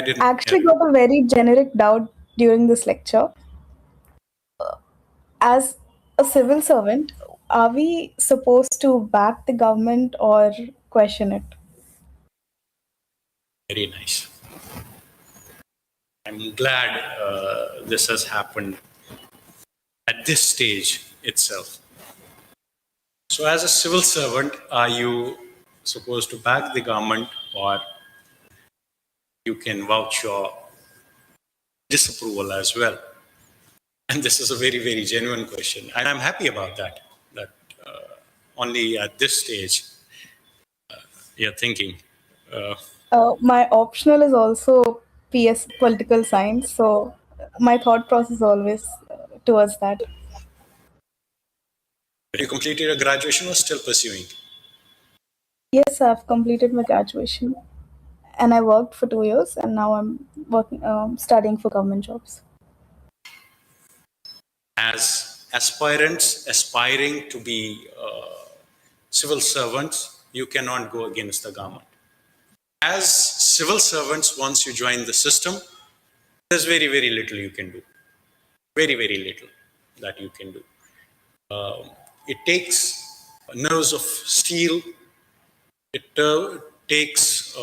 didn't actually got a very generic doubt during this lecture. As a civil servant, are we supposed to back the government or question it? Very nice. I'm glad this has happened at this stage itself. So as a civil servant, are you supposed to back the government, or you can vouch your disapproval as well? And this is a very, very genuine question. And I'm happy about that, that only at this stage you're thinking. My optional is also PS political science, so my thought process always towards that. You completed your graduation or still pursuing? Yes, I've completed my graduation, and I worked for 2 years, and now I'm working, studying for government jobs. As aspirants aspiring to be civil servants, you cannot go against the government. As civil servants, once you join the system, there's very, very little you can do. Very, very little that you can do. It takes nerves of steel. It takes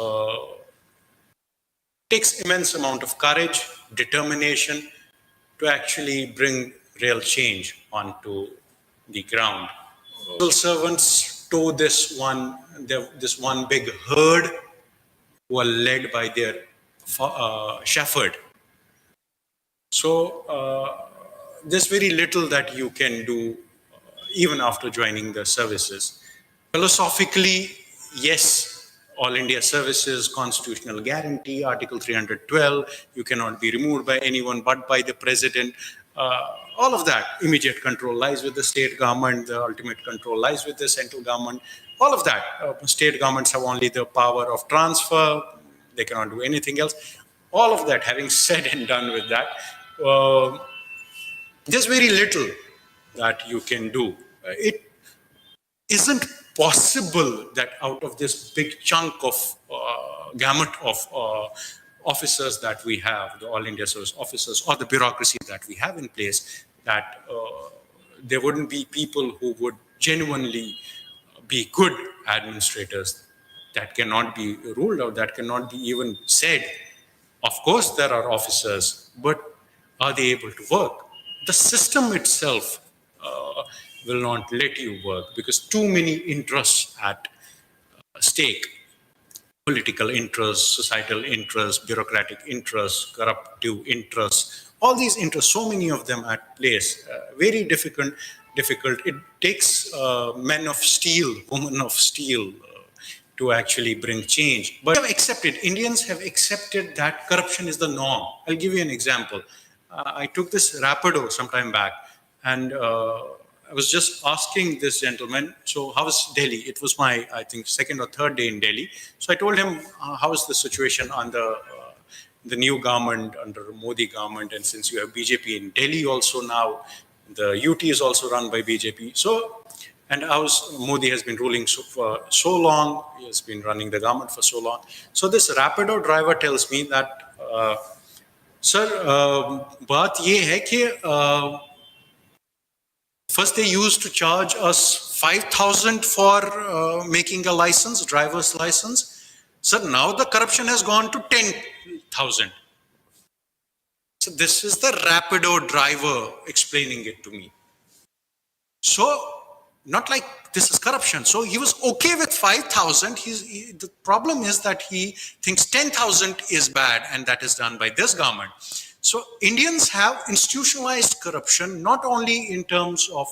immense amount of courage, determination to actually bring real change onto the ground. Civil servants tow this one big herd who are led by their shepherd. So there's very little that you can do even after joining the services. Philosophically, yes, All India Services, constitutional guarantee, Article 312, you cannot be removed by anyone but by the president. All of that, immediate control lies with the state government, the ultimate control lies with the central government. All of that, state governments have only the power of transfer, they cannot do anything else. All of that, having said and done with that, there's very little that you can do. It isn't possible that out of this big chunk of gamut of officers that we have, the All India Service officers or the bureaucracy that we have in place, that there wouldn't be people who would genuinely be good administrators. That cannot be ruled out, that cannot be even said. Of course, there are officers, but are they able to work? The system itself will not let you work because too many interests at stake. Political interests, societal interests, bureaucratic interests, corruptive interests, all these interests, so many of them at place. Very difficult. It takes men of steel, women of steel to actually bring change. But Indians have accepted that corruption is the norm. I'll give you an example. I took this Rapido some time back, and I was just asking this gentleman, so how's Delhi? It was my, I think, second or third day in Delhi. So I told him, how's the situation on the new government, under Modi government, and since you have BJP in Delhi also now, the UT is also run by BJP. So, and Modi has been ruling for so long, he has been running the government for so long. So this Rapido driver tells me that, sir, baat ye hai ki, first they used to charge us 5,000 for making a license, driver's license. Sir, now the corruption has gone to 10,000. So this is the Rapido driver explaining it to me. So, not like this is corruption. So he was okay with 5,000. The problem is that he thinks 10,000 is bad, and that is done by this government. So Indians have institutionalized corruption, not only in terms of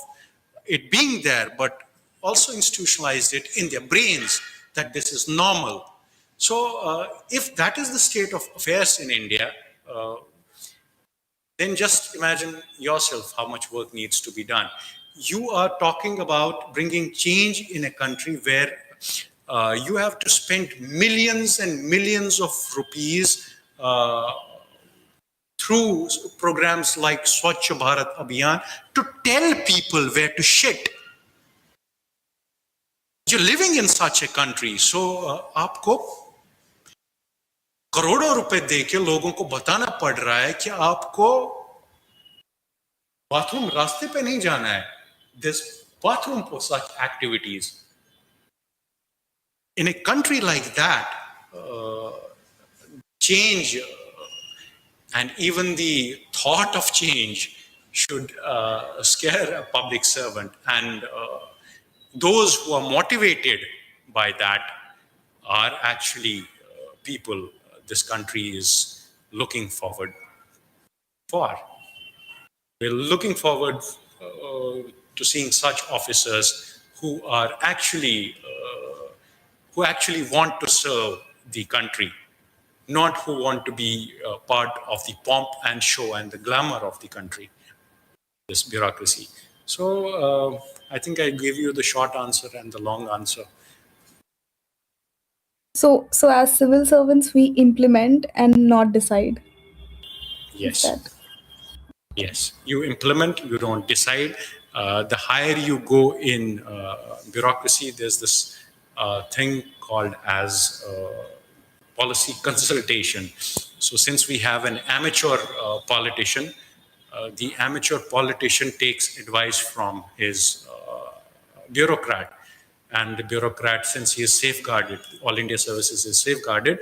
it being there, but also institutionalized it in their brains that this is normal. So if that is the state of affairs in India, then just imagine yourself how much work needs to be done. You are talking about bringing change in a country where you have to spend millions and millions of rupees through programs like Swachh Bharat Abhiyan to tell people where to shit. You're living in such a country, so aapko करोड़ों रुपए देके लोगों को बताना पड़ रहा है कि आपको बाथरूम रास्ते पे नहीं जाना है. There's bathroom for such activities. In a country like that, change and even the thought of change should scare a public servant. And those who are motivated by that are actually people this country is looking forward for. We're looking forward to seeing such officers who are actually who actually want to serve the country, not who want to be part of the pomp and show and the glamour of the country, this bureaucracy. So I think I gave you the short answer and the long answer. So as civil servants, we implement and not decide. Is Yes. that? Yes, you implement, you don't decide. The higher you go in bureaucracy, there's this thing called as policy consultation. So since we have an amateur politician, the amateur politician takes advice from his bureaucrat. And the bureaucrat, since he is safeguarded, All India Services is safeguarded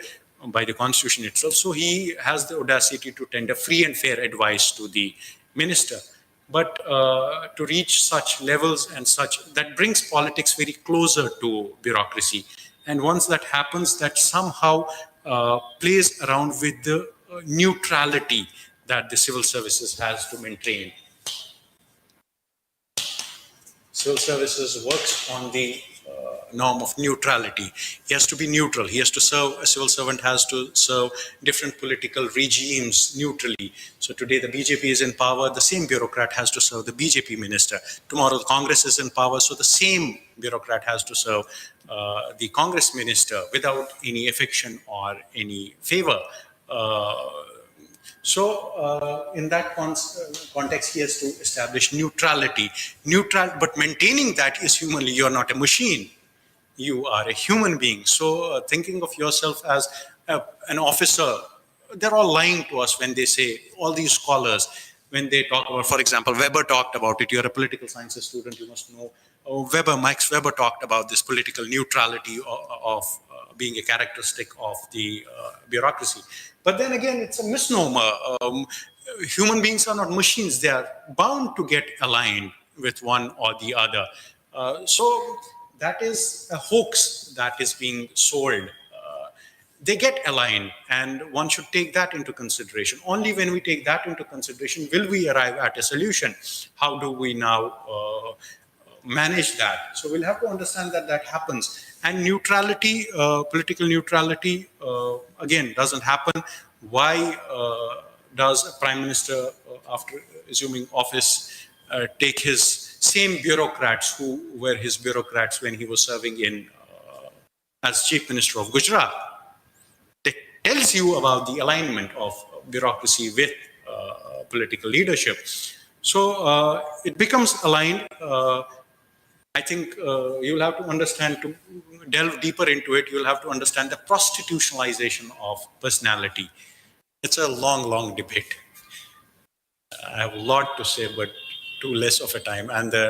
by the constitution itself. So he has the audacity to tender free and fair advice to the minister. But to reach such levels and such, that brings politics very closer to bureaucracy. And once that happens, that somehow plays around with the neutrality that the civil services has to maintain. Civil services works on the norm of neutrality. He has to be neutral. He has to serve, a civil servant has to serve different political regimes neutrally. So today the BJP is in power, the same bureaucrat has to serve the BJP minister. Tomorrow the Congress is in power, so the same bureaucrat has to serve the Congress minister without any affection or any favor. So in that context, he has to establish neutrality. But maintaining that is humanly. You're not a machine. You are a human being. So thinking of yourself as an officer, they're all lying to us when they say, all these scholars, when they talk about, for example, Weber talked about it. You're a political sciences student, you must know. Max Weber talked about this political neutrality of being a characteristic of the bureaucracy. But then again, it's a misnomer. Human beings are not machines. They are bound to get aligned with one or the other. So that is a hoax that is being sold. They get aligned, and one should take that into consideration. Only when we take that into consideration will we arrive at a solution. How do we now manage that? So we'll have to understand that that happens. And neutrality, political neutrality, again, doesn't happen. Why does a prime minister, after assuming office, take his same bureaucrats who were his bureaucrats when he was serving in as chief minister of Gujarat? It tells you about the alignment of bureaucracy with political leadership. So it becomes aligned. I think you'll have to understand, to delve deeper into it, you'll have to understand the prostitutionalization of personality. It's a long, long debate. I have a lot to say, but too less of a time. And the